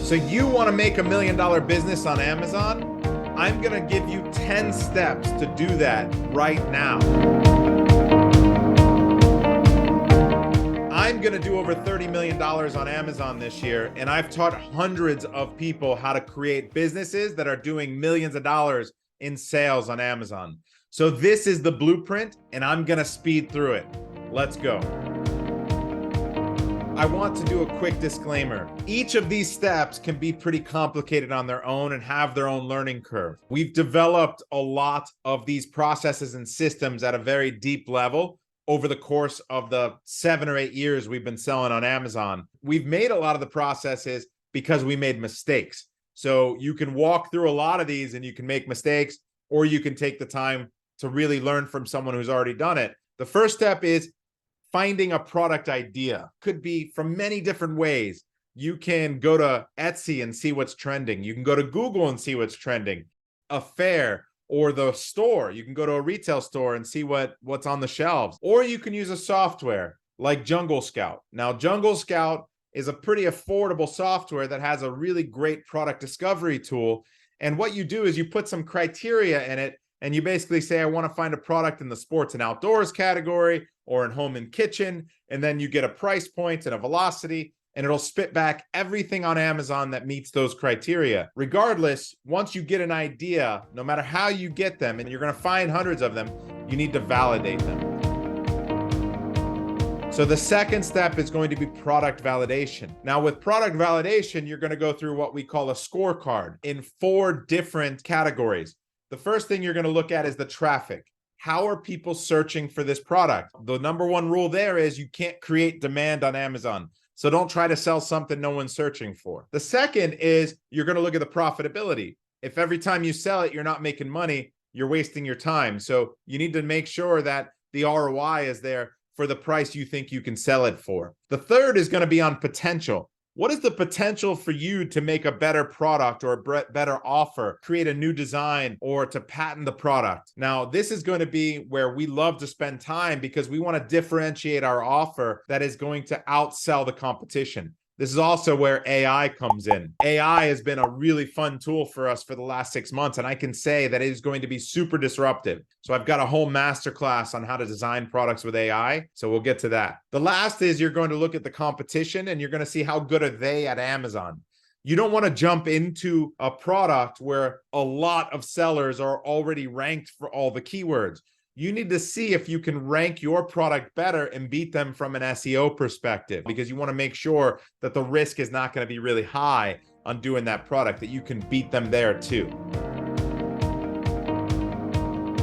So you want to make $1 million business on Amazon? I'm going to give you 10 steps to do that right now. I'm going to do over $30 million on Amazon this year, and I've taught hundreds of people how to create businesses that are doing millions of dollars in sales on Amazon. So this is the blueprint, and I'm going to speed through it. Let's go. I want to do a quick disclaimer. Each of these steps can be pretty complicated on their own and have their own learning curve. We've developed a lot of these processes and systems at a very deep level over the course of the 7 or 8 years we've been selling on Amazon. We've made a lot of the processes because we made mistakes. So you can walk through a lot of these and you can make mistakes, or you can take the time to really learn from someone who's already done it. The first step is finding a product idea. Could be from many different ways. You can go to Etsy and see what's trending. You can go to Google and see what's trending. A fair or the store. You can go to a retail store and see what's on the shelves. Or you can use a software like Jungle Scout. Now, Jungle Scout is a pretty affordable software that has a really great product discovery tool. And what you do is you put some criteria in it, and you basically say, I want to find a product in the sports and outdoors category or in home and kitchen. And then you get a price point and a velocity, and it'll spit back everything on Amazon that meets those criteria. Regardless, once you get an idea, no matter how you get them, and you're going to find hundreds of them, you need to validate them. So the second step is going to be product validation. Now with product validation, you're going to go through what we call a scorecard in 4 different categories. The first thing you're going to look at is the traffic. How are people searching for this product? The number one rule there is you can't create demand on Amazon. So don't try to sell something no one's searching for. The second is you're going to look at the profitability. If every time you sell it, you're not making money, you're wasting your time. So you need to make sure that the ROI is there for the price you think you can sell it for. The third is going to be on potential. What is the potential for you to make a better product or a better offer, create a new design, or to patent the product? Now, this is going to be where we love to spend time because we want to differentiate our offer that is going to outsell the competition. This is also where AI comes in. AI has been a really fun tool for us for the last 6 months, and I can say that it is going to be super disruptive. So I've got a whole masterclass on how to design products with AI, so we'll get to that. The last is you're going to look at the competition, and you're going to see how good are they at Amazon. You don't want to jump into a product where a lot of sellers are already ranked for all the keywords. You need to see if you can rank your product better and beat them from an SEO perspective, because you want to make sure that the risk is not going to be really high on doing that product, that you can beat them there too.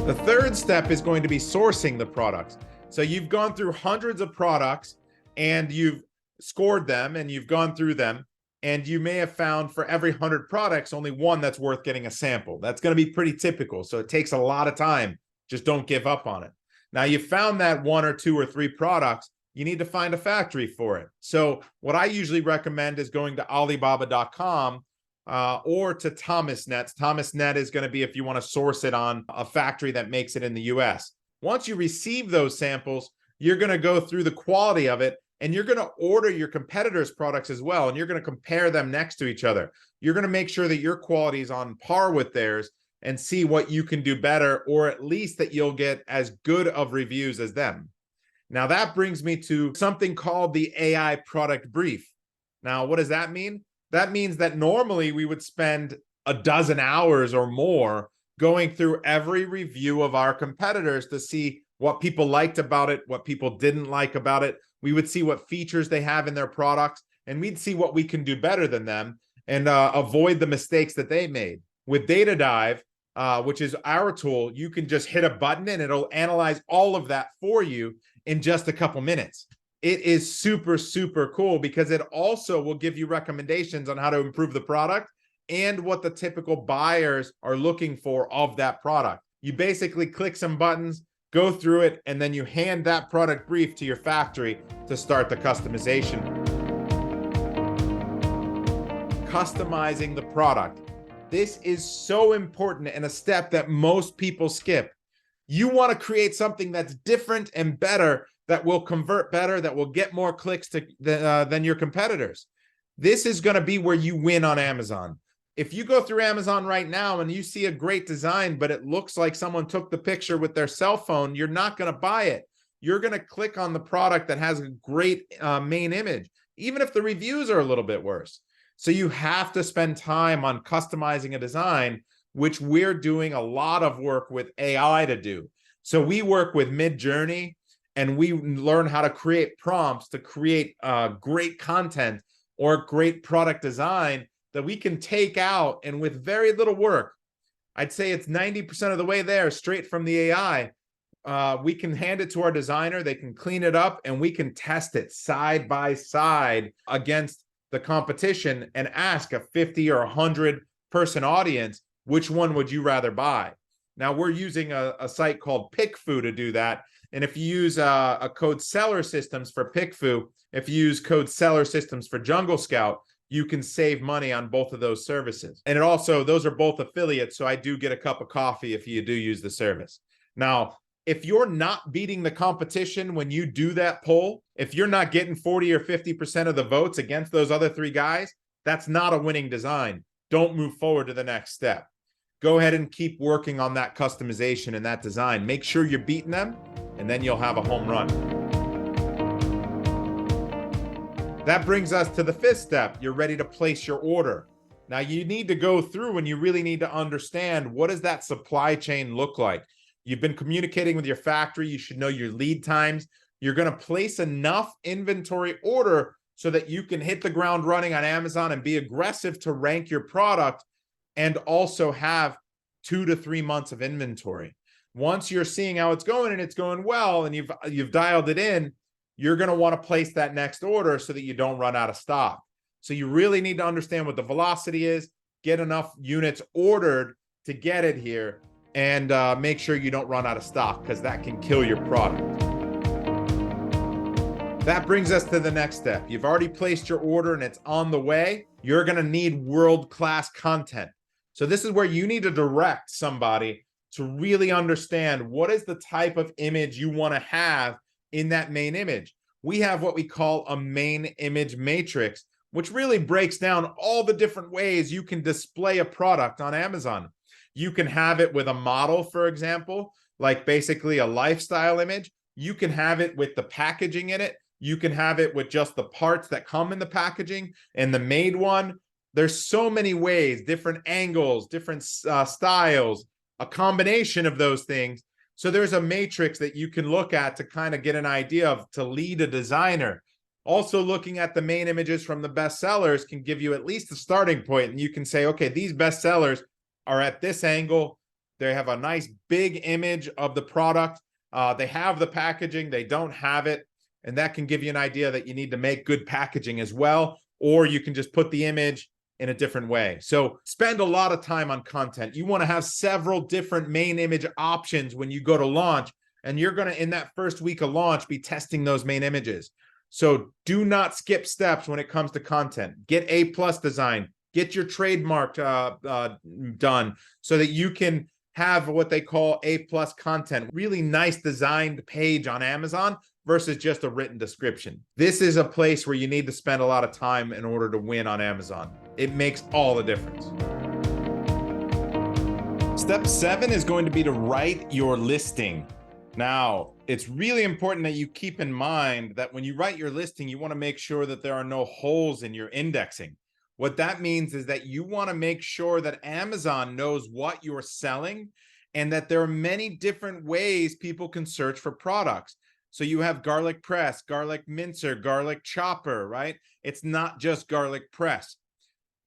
The third step is going to be sourcing the products. So you've gone through hundreds of products and you've scored them and you've gone through them, and you may have found for every 100 products, only one that's worth getting a sample. That's going to be pretty typical. So it takes a lot of time. Just don't give up on it. Now you found that 1 or 2 or 3 products, you need to find a factory for it. So what I usually recommend is going to Alibaba.com or to ThomasNet. ThomasNet is going to be if you want to source it on a factory that makes it in the US. Once you receive those samples, you're going to go through the quality of it, and you're going to order your competitors' products as well, and you're going to compare them next to each other. You're going to make sure that your quality is on par with theirs, and see what you can do better, or at least that you'll get as good of reviews as them. Now that brings me to something called the AI product brief. Now, what does that mean? That means that normally we would spend a dozen hours or more going through every review of our competitors to see what people liked about it, what people didn't like about it. We would see what features they have in their products, and we'd see what we can do better than them and avoid the mistakes that they made. With Data Dive, which is our tool, you can just hit a button and it'll analyze all of that for you in just a couple minutes. It is super, super cool because it also will give you recommendations on how to improve the product and what the typical buyers are looking for of that product. You basically click some buttons, go through it, and then you hand that product brief to your factory to start the customization. Customizing the product. This is so important and a step that most people skip. You want to create something that's different and better, that will convert better, that will get more clicks than your competitors. This is going to be where you win on Amazon. If you go through Amazon right now and you see a great design, but it looks like someone took the picture with their cell phone, you're not going to buy it. You're going to click on the product that has a great main image, even if the reviews are a little bit worse. So you have to spend time on customizing a design, which we're doing a lot of work with AI to do. So we work with Midjourney, and we learn how to create prompts to create great content or great product design that we can take out, and with very little work, I'd say it's 90% of the way there, straight from the AI, we can hand it to our designer, they can clean it up, and we can test it side by side against the competition and ask a 50 or 100 person audience, which one would you rather buy? Now, we're using a site called PickFu to do that. And if you use a code seller systems for PickFu, if you use code seller systems for Jungle Scout, you can save money on both of those services. And it also, those are both affiliates, so I do get a cup of coffee if you do use the service. Now, if you're not beating the competition when you do that poll, if you're not getting 40 or 50% of the votes against those other three guys, that's not a winning design. Don't move forward to the next step. Go ahead and keep working on that customization and that design. Make sure you're beating them, and then you'll have a home run. That brings us to the fifth step. You're ready to place your order. Now, you need to go through and you really need to understand, what does that supply chain look like? You've been communicating with your factory. You should know your lead times. You're going to place enough inventory order so that you can hit the ground running on Amazon and be aggressive to rank your product, and also have 2 to 3 months of inventory. Once you're seeing how it's going and it's going well and you've dialed it in, you're going to want to place that next order so that you don't run out of stock. So you really need to understand what the velocity is, get enough units ordered to get it here, and make sure you don't run out of stock, because that can kill your product. That brings us to the next step. You've already placed your order and it's on the way. You're going to need world-class content. So this is where you need to direct somebody to really understand what is the type of image you want to have in that main image. We have what we call a main image matrix, which really breaks down all the different ways you can display a product on Amazon. You can have it with a model, for example, like basically a lifestyle image. You can have it with the packaging in it. You can have it with just the parts that come in the packaging and the made one. There's so many ways, different angles, different styles, a combination of those things. So there's a matrix that you can look at to kind of get an idea of, to lead a designer. Also, looking at the main images from the best sellers can give you at least a starting point, and you can say, okay, these best sellers are at this angle. They have a nice big image of the product. They have the packaging, they don't have it. And that can give you an idea that you need to make good packaging as well, or you can just put the image in a different way. So spend a lot of time on content. You want to have several different main image options when you go to launch, and you're going to, in that first week of launch, be testing those main images. So do not skip steps when it comes to content. Get A+ design, get your trademark done so that you can have what they call A+ content, really nice designed page on Amazon versus just a written description. This is a place where you need to spend a lot of time in order to win on Amazon. It makes all the difference. Step 7 is going to be to write your listing. Now, it's really important that you keep in mind that when you write your listing, you want to make sure that there are no holes in your indexing. What that means is that you want to make sure that Amazon knows what you're selling and that there are many different ways people can search for products. So you have garlic press, garlic mincer, garlic chopper, right? It's not just garlic press,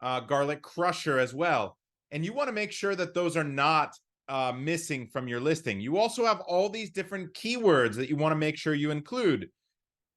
garlic crusher as well. And you want to make sure that those are not missing from your listing. You also have all these different keywords that you want to make sure you include.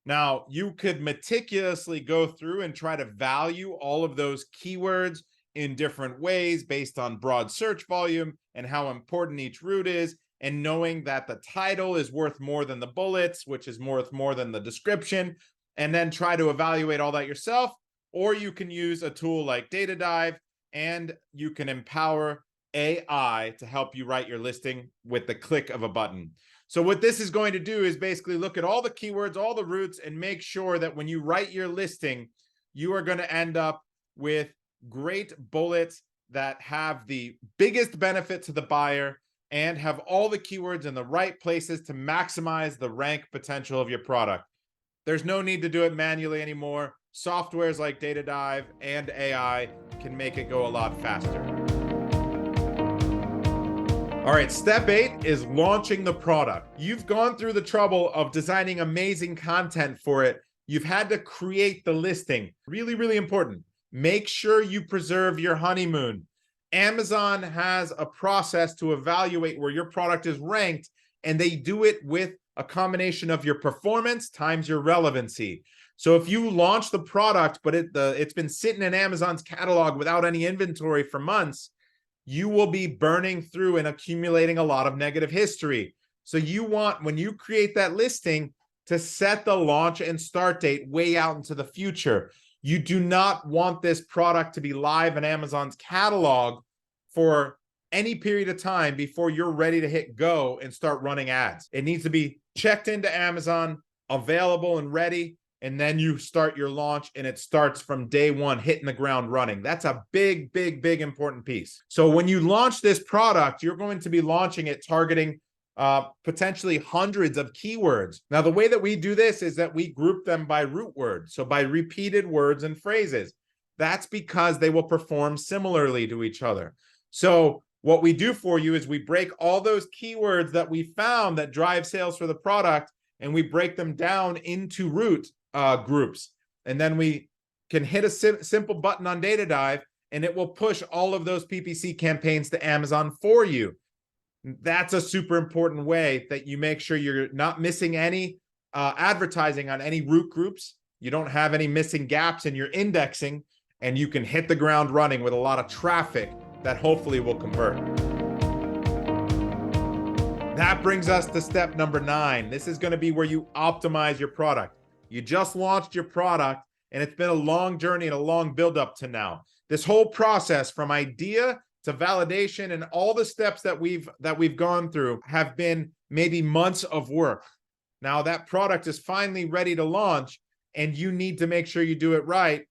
Now, you could meticulously go through and try to value all of those keywords in different ways based on broad search volume and how important each root is, and knowing that the title is worth more than the bullets, which is worth more than the description, and then try to evaluate all that yourself. Or you can use a tool like Data Dive, and you can empower AI to help you write your listing with the click of a button. So what this is going to do is basically look at all the keywords, all the roots, and make sure that when you write your listing, you are going to end up with great bullets that have the biggest benefit to the buyer and have all the keywords in the right places to maximize the rank potential of your product. There's no need to do it manually anymore. Softwares like Data Dive and AI can make it go a lot faster. All right, step 8 is launching the product. You've gone through the trouble of designing amazing content for it. You've had to create the listing. Really, really important. Make sure you preserve your honeymoon. Amazon has a process to evaluate where your product is ranked, and they do it with a combination of your performance times your relevancy. So if you launch the product, but it's been sitting in Amazon's catalog without any inventory for months, you will be burning through and accumulating a lot of negative history. So you want, when you create that listing, to set the launch and start date way out into the future. You do not want this product to be live in Amazon's catalog for any period of time before you're ready to hit go and start running ads. It needs to be checked into Amazon, available and ready, and then you start your launch, and it starts from day one, hitting the ground running. That's a big, big, big important piece. So when you launch this product, you're going to be launching it targeting potentially hundreds of keywords. Now, the way that we do this is that we group them by root words, so by repeated words and phrases. That's because they will perform similarly to each other. So what we do for you is we break all those keywords that we found that drive sales for the product, and we break them down into root groups. And then we can hit a simple button on Data Dive, and it will push all of those PPC campaigns to Amazon for you. That's a super important way that you make sure you're not missing any advertising on any root groups. You don't have any missing gaps in your indexing, and you can hit the ground running with a lot of traffic that hopefully will convert. That brings us to step number 9. This is going to be where you optimize your product. You just launched your product, and it's been a long journey and a long build-up to now. This whole process from idea to validation and all the steps that we've gone through have been maybe months of work. Now that product is finally ready to launch, and you need to make sure you do it right.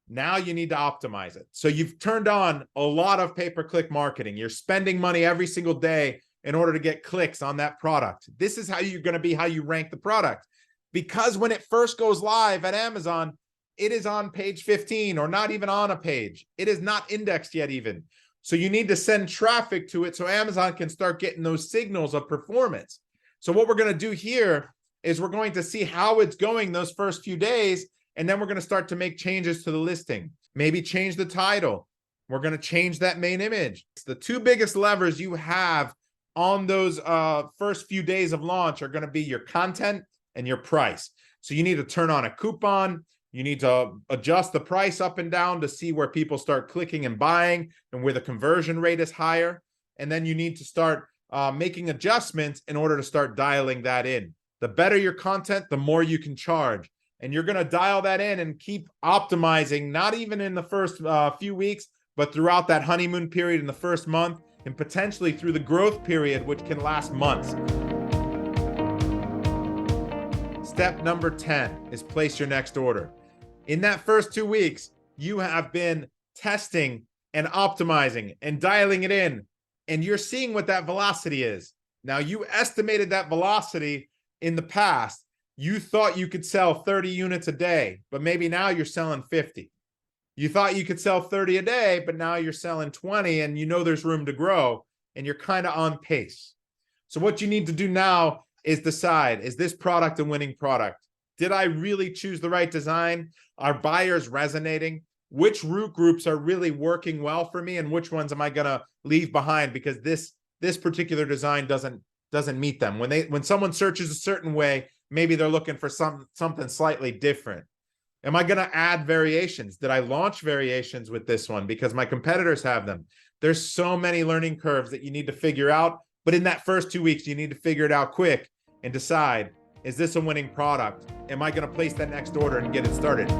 Now you need to optimize it. So you've turned on a lot of pay-per-click marketing. You're spending money every single day in order to get clicks on that product. This is how you're going to be, how you rank the product. Because when it first goes live at Amazon, it is on page 15 or not even on a page. It is not indexed yet even. So you need to send traffic to it so Amazon can start getting those signals of performance. So what we're going to do here is we're going to see how it's going those first few days, and then we're going to start to make changes to the listing. Maybe change the title. We're going to change that main image. It's the two biggest levers you have on those first few days of launch are going to be your content and your price. So you need to turn on a coupon. You need to adjust the price up and down to see where people start clicking and buying and where the conversion rate is higher. And then you need to start making adjustments in order to start dialing that in. The better your content, the more you can charge. And you're going to dial that in and keep optimizing, not even in the first few weeks, but throughout that honeymoon period in the first month, and potentially through the growth period, which can last months. Step number 10 is place your next order. In that first 2 weeks, you have been testing and optimizing and dialing it in, and you're seeing what that velocity is. Now, you estimated that velocity in the past. You thought you could sell 30 units a day, but maybe now you're selling 50. You thought you could sell 30 a day, but now you're selling 20, and you know there's room to grow, and you're kind of on pace. So what you need to do now is decide, is this product a winning product? Did I really choose the right design? Are buyers resonating? Which root groups are really working well for me, and which ones am I going to leave behind because this particular design doesn't meet them? When someone searches a certain way, maybe they're looking for something slightly different. Am I going to add variations? Did I launch variations with this one because my competitors have them? There's so many learning curves that you need to figure out. But in that first 2 weeks, you need to figure it out quick and decide, is this a winning product? Am I going to place that next order and get it started?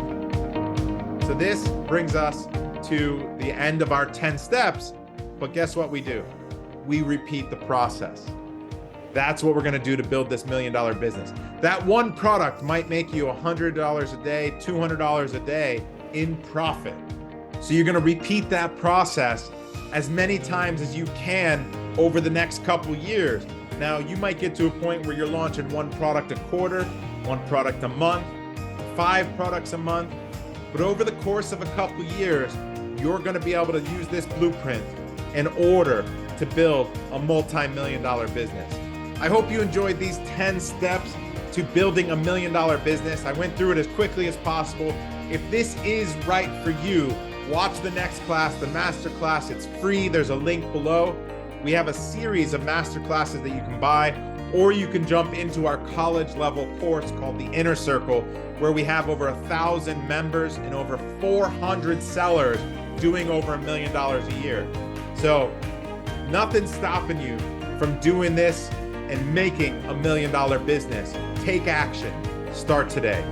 So this brings us to the end of our 10 steps. But guess what we do? We repeat the process. That's what we're going to do to build this $1 million business. That one product might make you $100 a day, $200 a day, in profit. So you're going to repeat that process as many times as you can over the next couple years. Now, you might get to a point where you're launching one product a quarter, one product a month, 5 products a month. But over the course of a couple years, you're going to be able to use this blueprint in order to build a multi-million-dollar business. I hope you enjoyed these 10 steps to building $1 million business. I went through it as quickly as possible. If this is right for you, watch the next class, the masterclass. It's free. There's a link below. We have a series of masterclasses that you can buy, or you can jump into our college level course called the Inner Circle, where we have over 1,000 members and over 400 sellers doing over $1 million a year. So nothing's stopping you from doing this and making $1 million business. Take action. Start today.